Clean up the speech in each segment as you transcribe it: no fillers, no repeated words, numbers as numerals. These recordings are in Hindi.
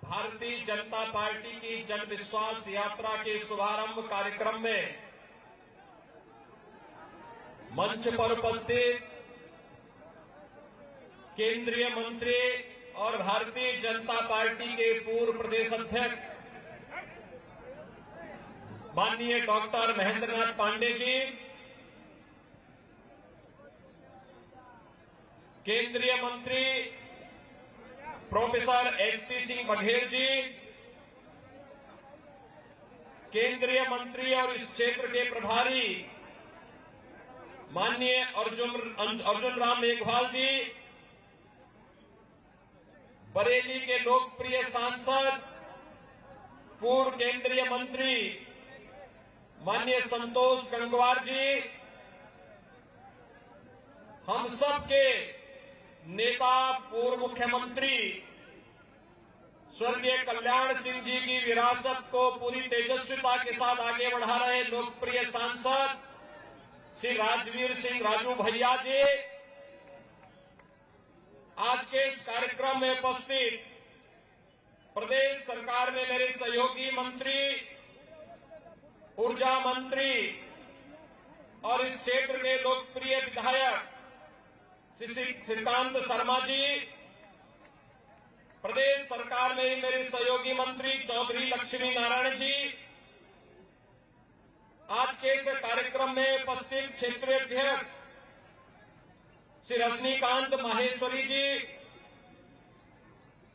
भारतीय जनता पार्टी की जन विश्वास यात्रा के शुभारंभ कार्यक्रम में मंच पर उपस्थित केंद्रीय मंत्री और भारतीय जनता पार्टी के पूर्व प्रदेश अध्यक्ष माननीय डॉक्टर महेंद्रनाथ पांडे जी, केंद्रीय मंत्री प्रोफेसर एसपी सिंह बघेल जी, केंद्रीय मंत्री और इस क्षेत्र के प्रभारी माननीय अर्जुन राम मेघवाल जी, बरेली के लोकप्रिय सांसद पूर्व केंद्रीय मंत्री माननीय संतोष गंगवार जी, हम सब के नेता पूर्व मुख्यमंत्री स्वर्गीय कल्याण सिंह जी की विरासत को पूरी तेजस्विता के साथ आगे बढ़ा रहे लोकप्रिय सांसद श्री राजवीर सिंह राजू भैया जी, आज के इस कार्यक्रम में उपस्थित प्रदेश सरकार में मेरे सहयोगी मंत्री, ऊर्जा मंत्री और इस क्षेत्र के लोकप्रिय विधायक श्री श्रीकांत शर्मा जी, प्रदेश सरकार में मेरे सहयोगी मंत्री चौधरी लक्ष्मी नारायण जी, आज के इस कार्यक्रम में उपस्थित क्षेत्रीय अध्यक्ष श्री रजनीकांत माहेश्वरी जी,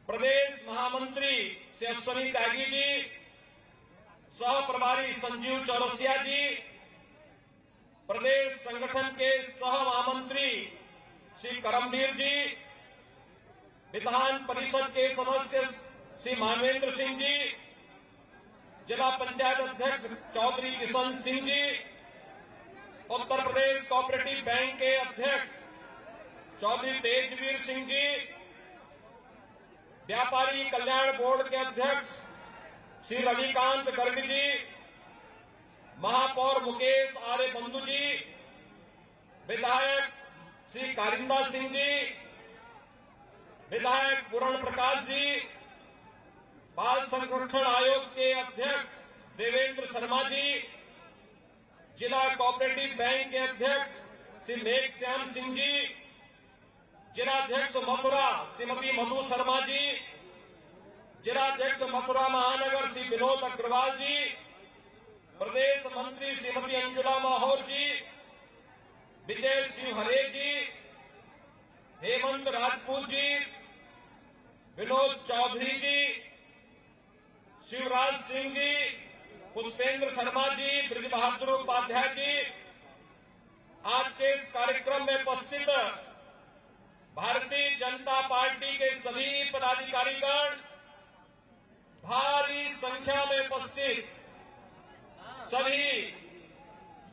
प्रदेश महामंत्री श्री अश्वनी त्यागी जी, सह प्रभारी संजीव चौरसिया जी, प्रदेश संगठन के सह महामंत्री श्री करमवीर जी, विधान परिषद के सदस्य श्री मानवेंद्र सिंह जी, जिला पंचायत अध्यक्ष चौधरी किशन सिंह जी, उत्तर प्रदेश कोऑपरेटिव बैंक के अध्यक्ष चौधरी तेजवीर सिंह जी, व्यापारी कल्याण बोर्ड के अध्यक्ष श्री रविकांत गर्ग जी, महापौर मुकेश आर्य बंधु जी, विधायक श्री कारिंदा सिंह जी, विधायक पूर्ण प्रकाश जी, बाल संरक्षण आयोग के अध्यक्ष देवेंद्र शर्मा जी, जिला कोऑपरेटिव बैंक के अध्यक्ष श्री मेघ श्याम सिंह जी, जिलाध्यक्ष मथुरा श्रीमती मधु शर्मा जी, जिलाध्यक्ष मथुरा महानगर श्री विनोद अग्रवाल जी, प्रदेश मंत्री श्रीमती अंजुला माहौर जी, विजय सिंह हरे जी, हेमंत राजपूत जी, विनोद चौधरी जी, शिवराज सिंह जी, पुष्पेंद्र शर्मा जी, ब्रज बहादुर उपाध्याय जी, आज के इस कार्यक्रम में उपस्थित भारतीय जनता पार्टी के सभी पदाधिकारीगण, भारी संख्या में उपस्थित सभी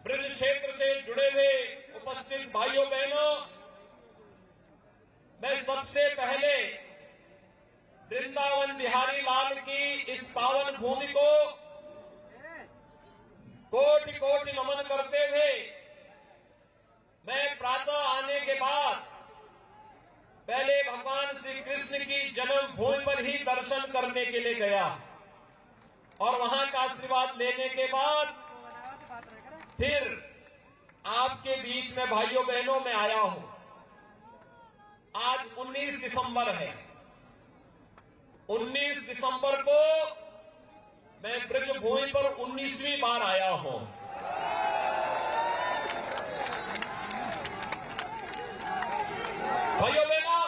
ब्रज क्षेत्र से जुड़े हुए उपस्थित भाइयों बहनों, मैं सबसे पहले वृंदावन बिहारी लाल की इस पावन भूमि को कोटि कोटि नमन करते हुए मैं प्रातः आने के बाद पहले भगवान श्री कृष्ण की जन्मभूमि पर ही दर्शन करने के लिए गया और वहां का आशीर्वाद लेने के बाद फिर आपके बीच में भाइयों बहनों में आया हूं। आज 19 दिसंबर है। 19 दिसंबर को मैं ब्रज भूमि पर 19वीं बार आया हूं। भाइयों बहनों,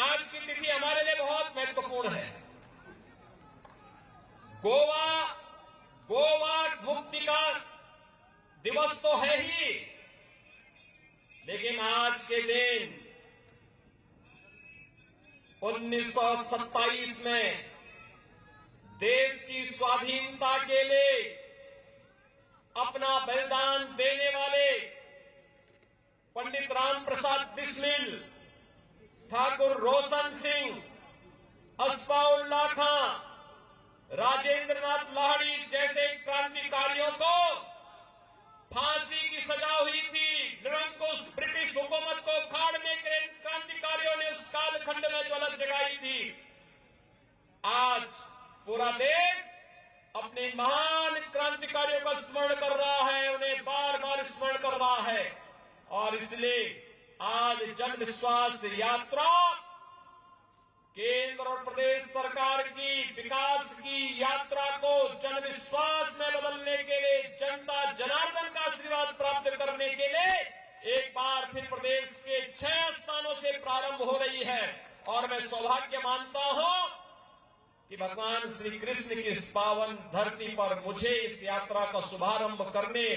आज की तिथि हमारे लिए बहुत महत्वपूर्ण है। गोवा मुक्ति का दिवस तो है ही, लेकिन आज के दिन 1927 में देश की स्वाधीनता के लिए अपना बलिदान देने वाले पंडित राम प्रसाद बिस्मिल, ठाकुर रोशन सिंह, अस्फाउल्लाह खां, राजेंद्र नाथ लाहिड़ी जैसे क्रांतिकारियों को फांसी की सजा हुई थी। निरंकुश ब्रिटिश हुकूमत को उखाड़ने के क्रांतिकारियों ने उस कालखंड में ज्वलंत जगाई थी। आज पूरा देश अपने महान क्रांतिकारियों का स्मरण कर रहा है, उन्हें बार बार स्मरण कर रहा है। और इसलिए आज जन विश्वास यात्रा केंद्र और प्रदेश सरकार की विकास की यात्रा को जन विश्वास में बदलने के लिए, जनता जनार्दन का आशीर्वाद प्राप्त करने के लिए एक बार फिर प्रदेश के 6 स्थानों से प्रारंभ हो रही है। और मैं सौभाग्य मानता हूं कि भगवान श्री कृष्ण की इस पावन धरती पर मुझे इस यात्रा का शुभारंभ करने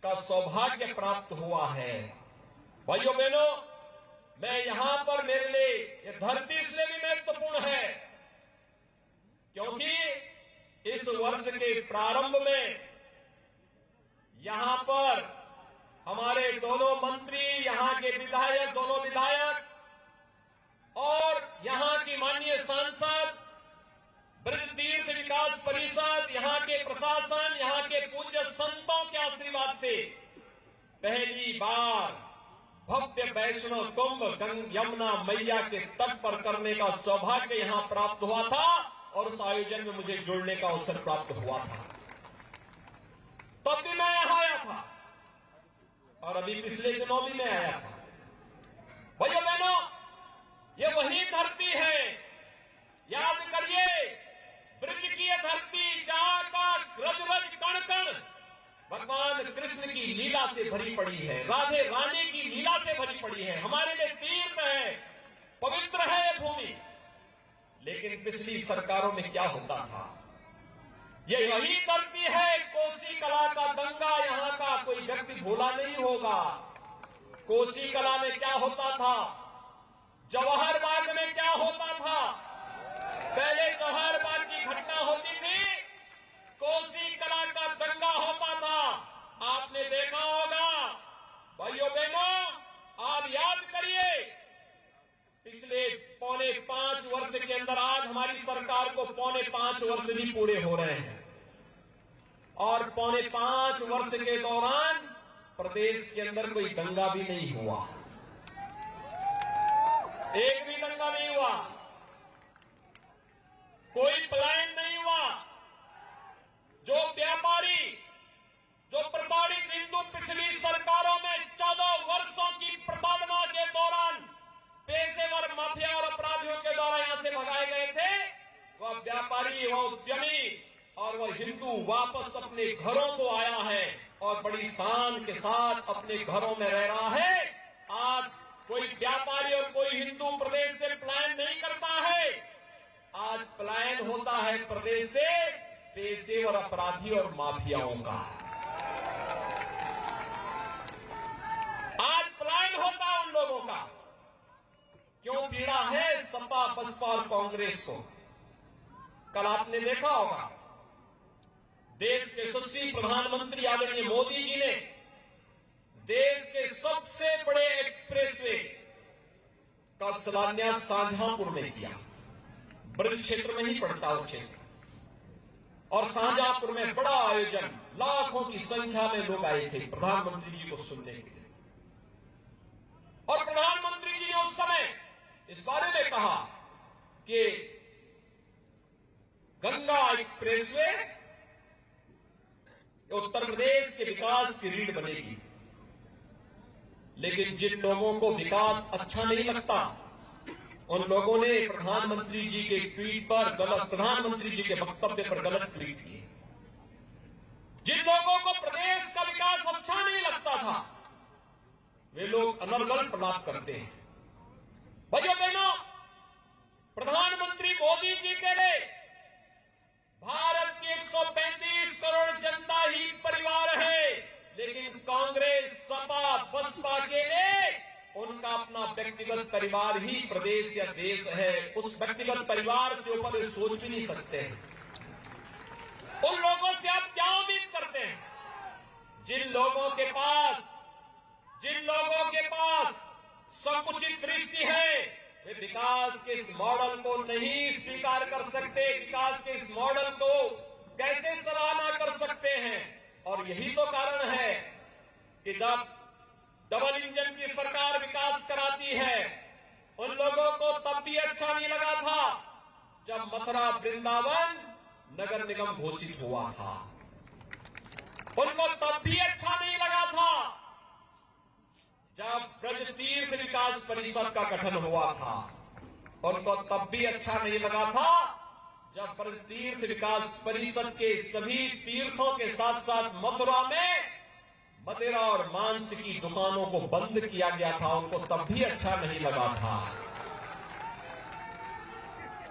का सौभाग्य प्राप्त हुआ है। भाइयों बहनों, मैं यहां पर, मेरे लिए यह धरती इसलिए भी महत्वपूर्ण है क्योंकि इस वर्ष के प्रारंभ में यहां पर हमारे दोनों मंत्री, यहां के विधायक, दोनों विधायक और यहां की माननीय सांसद, ब्रज तीर्थ विकास परिषद, यहां के प्रशासन, यहां के पूज्य संतों के आशीर्वाद से पहली बार भव्य वैष्णव कुंभ यमुना मैया के तट पर करने का सौभाग्य यहां प्राप्त हुआ था और उस आयोजन में मुझे जुड़ने का अवसर प्राप्त हुआ था। तब भी मैं यहां आया था और अभी पिछले दिनों भी मैं आया था। भाइयों बहनों, ये वही धरती है, याद करिए, ब्रज की यह धरती जहां का रज रज कण कण भगवान कृष्ण की लीला से भरी पड़ी है, राधे रानी की लीला से भरी पड़ी है। हमारे लिए तीर्थ है, पवित्र है ये भूमि। लेकिन पिछली सरकारों में क्या होता था? ये यही धरती है, कोसी कला का दंगा यहां का कोई व्यक्ति भूला नहीं होगा। कोसी कला में क्या होता था, जवाहर बाग में क्या होता था। पहले जवाहर बाग की घटना होती थी, कोसी कला का दंगा होता था। आपने देखा होगा। भाइयों बहनों, आप याद करिए, पिछले 4.5 वर्ष के अंदर आज हमारी सरकार को 4.5 वर्ष भी पूरे हो रहे हैं और 4.5 वर्ष के दौरान प्रदेश के अंदर कोई दंगा भी नहीं हुआ, एक भी दंगा नहीं हुआ, कोई पलायन नहीं हुआ। जो व्यापारी, जो प्रताड़ित हिंदू पिछली सरकारों में 14 वर्षों की प्रताड़ना के दौरान पेशेवर माफिया और अपराधियों के द्वारा यहां से भगाए गए थे, वह व्यापारी, वह उद्यमी और वह हिंदू वापस अपने घरों को आया है और बड़ी शान के साथ अपने घरों में रह रहा है। आज कोई व्यापारी और कोई हिंदू प्रदेश से पलायन नहीं करता है। आज पलायन होता है प्रदेश से पेशेवर अपराधी और माफियाओं का। आज पलायन होता है उन लोगों का। क्यों पीड़ा है सपा, बसपा और कांग्रेस को? कल आपने देखा होगा, देश के यशस्वी प्रधानमंत्री आदरणीय मोदी जी ने देश के सबसे बड़े एक्सप्रेसवे का शिलान्यास शाहजहांपुर में किया। ब्रज क्षेत्र में ही पड़ता है क्षेत्र, और शाहजहांपुर में बड़ा आयोजन, लाखों की संख्या में लोग आए थे प्रधानमंत्री जी को सुनने के लिए। और प्रधानमंत्री जी ने उस समय इस बारे में कहा कि गंगा एक्सप्रेसवे उत्तर प्रदेश के विकास की रीढ़ बनेगी। लेकिन जिन लोगों को विकास अच्छा नहीं लगता, उन लोगों ने प्रधानमंत्री जी के ट्वीट पर गलत, प्रधानमंत्री जी के वक्तव्य पर गलत ट्वीट किए। जिन लोगों को प्रदेश का विकास अच्छा नहीं लगता था, वे लोग अनर्गल प्रलाप करते हैं। भाइयों बहनों, प्रधानमंत्री मोदी जी के लिए भारत की 135 करोड़ जनता ही परिवार है, लेकिन कांग्रेस, सपा, बसपा के लिए उनका अपना व्यक्तिगत परिवार ही प्रदेश या देश है। उस व्यक्तिगत परिवार से ऊपर वे सोच भी नहीं सकते हैं। उन लोगों से आप क्या उम्मीद करते हैं? जिन लोगों के पास संकुचित दृष्टि है, वे विकास के इस मॉडल को नहीं स्वीकार कर सकते, विकास के इस मॉडल को कैसे सराहना कर सकते हैं। और यही तो कारण है कि जब डबल इंजन की सरकार विकास कराती है, उन लोगों को तब भी अच्छा नहीं लगा था जब मथुरा वृंदावन नगर निगम घोषित हुआ था। उनको तब भी अच्छा नहीं लगा था जब ब्रज तीर्थ विकास परिषद का गठन हुआ था। उनको तब भी अच्छा नहीं लगा था जब ब्रज तीर्थ विकास परिषद के सभी तीर्थों के साथ साथ मथुरा में मदिरा और मांस की दुकानों को बंद किया गया था। उनको तब भी अच्छा नहीं लगा था,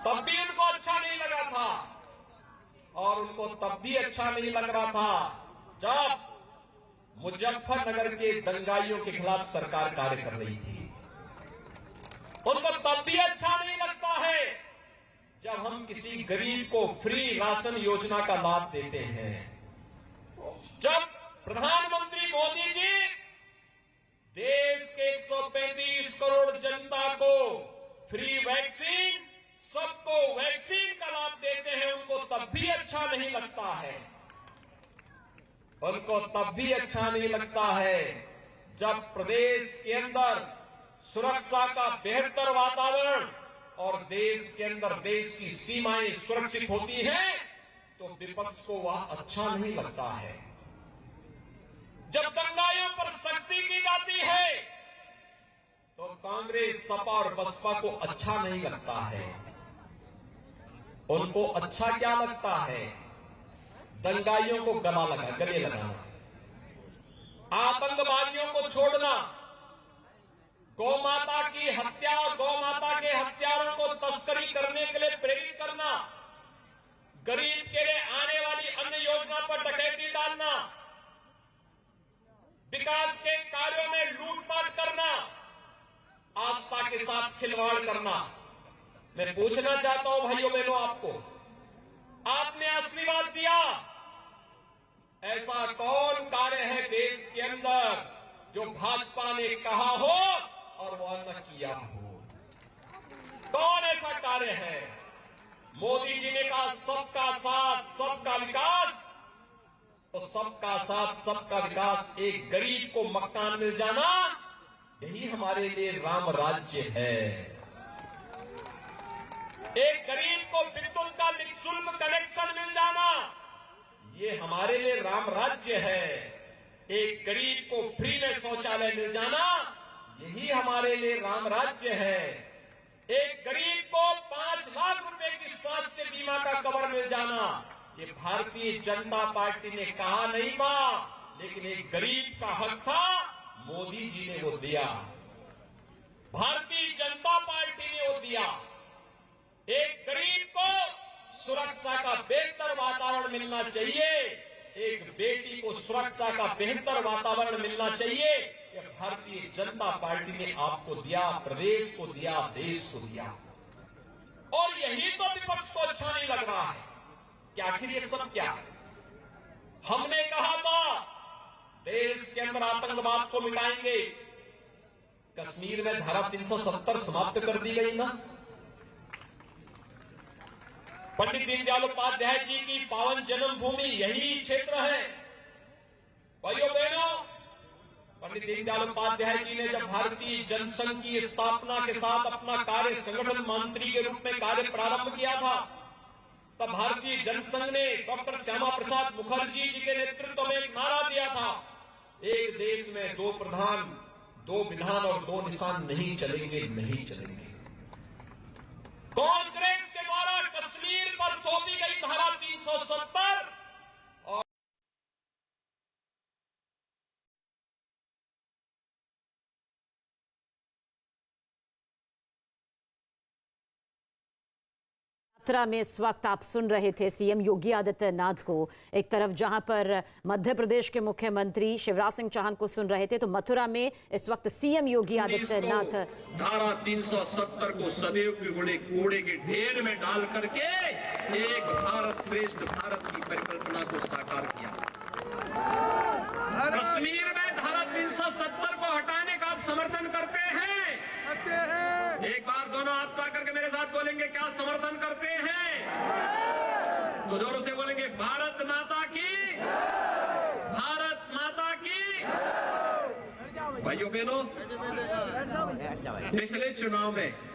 तब भी उनको अच्छा नहीं लगा था। और उनको तब भी अच्छा नहीं लग रहा था जब मुजफ्फरनगर के दंगाइयों के खिलाफ सरकार कार्य कर रही थी। उनको तब भी अच्छा नहीं लगता है जब हम किसी गरीब को फ्री राशन योजना का लाभ देते हैं। जब प्रधानमंत्री मोदी जी देश के 135 करोड़ जनता को फ्री वैक्सीन, सबको वैक्सीन का लाभ देते हैं, उनको तब भी अच्छा नहीं लगता है। उनको तब भी अच्छा नहीं लगता है जब प्रदेश के अंदर सुरक्षा का बेहतर वातावरण और देश के अंदर देश की सीमाएं सुरक्षित होती हैं, तो विपक्ष को वह अच्छा नहीं लगता है। जब दंगाइयों पर सख्ती की जाती है तो कांग्रेस, सपा और बसपा को अच्छा नहीं लगता है। उनको अच्छा क्या लगता है? दंगाइयों को गले लगाना, आतंकवादियों को छोड़ना, गौ माता की हत्या और गौ माता के हत्यारों को तस्करी करने के लिए प्रेरित करना, गरीब के लिए आने वाली अन्य योजना पर डकैती डालना, विकास के कार्यों में लूटपाट करना, आस्था के साथ खिलवाड़ करना। मैं पूछना चाहता हूं भाइयों बहनों, आपने आशीर्वाद दिया, ऐसा कौन कार्य है देश के अंदर जो भाजपा ने कहा हो और वह न किया हो? कौन ऐसा कार्य है? मोदी जी ने कहा सबका साथ सबका विकास, तो सबका साथ सबका विकास, एक गरीब को मकान मिल जाना, यही हमारे लिए राम राज्य है। एक गरीब को विद्युत का निःशुल्क कनेक्शन मिल जाना, ये हमारे लिए राम राज्य है। एक गरीब को फ्री में शौचालय मिल जाना, यही हमारे लिए राम राज्य है। एक गरीब को 5 लाख रुपए की स्वास्थ्य बीमा का कवर मिल जाना, ये भारतीय जनता पार्टी ने कहा नहीं था, लेकिन एक गरीब का हक था, मोदी जी ने वो दिया, भारतीय जनता पार्टी ने वो दिया। एक गरीब को सुरक्षा का बेहतर वातावरण मिलना चाहिए, एक बेटी को सुरक्षा का बेहतर वातावरण मिलना चाहिए, यह भारतीय जनता पार्टी ने आपको दिया, प्रदेश को दिया, देश को दिया। और यही तो विपक्ष को अच्छा नहीं लग रहा है कि आखिर ये सब क्या है। हमने कहा था देश के अंदर आतंकवाद को मिटाएंगे, कश्मीर में धारा 370 समाप्त कर दी गई ना। पंडित दीनदयाल उपाध्याय जी की पावन जन्मभूमि यही क्षेत्र है। भाइयों बहनों, पंडित दीनदयाल उपाध्याय जी ने जब भारतीय जनसंघ की स्थापना के साथ अपना कार्य संगठन मंत्री के रूप में कार्य प्रारंभ किया था, तब भारतीय जनसंघ ने डॉक्टर श्यामा प्रसाद मुखर्जी जी के नेतृत्व में एक नारा दिया था, एक देश में 2 प्रधान, 2 विधान और 2 निशान नहीं चलेंगे, नहीं चलेंगे। कांग्रेस के द्वारा कश्मीर पर थोपी गई धारा 370 और यात्रा में इस वक्त आप सुन रहे थे सीएम योगी आदित्यनाथ को। एक तरफ जहां पर मध्य प्रदेश के मुख्यमंत्री शिवराज सिंह चौहान को सुन रहे थे, तो मथुरा में इस वक्त सीएम योगी आदित्यनाथ धारा 370 को सदैव के कूड़े के ढेर में डाल करके एक भारत श्रेष्ठ भारत की परिकल्पना को साकार किया। कश्मीर में धारा 370 को हटाने का आप समर्थन करते हैं? एक बार दोनों हाथ उठा करके मेरे साथ बोलेंगे, क्या समर्थन करते हैं? तो जोरों से बोलेंगे, भारत माता की, भारत माता की। भाइयों बहनों, पिछले चुनाव में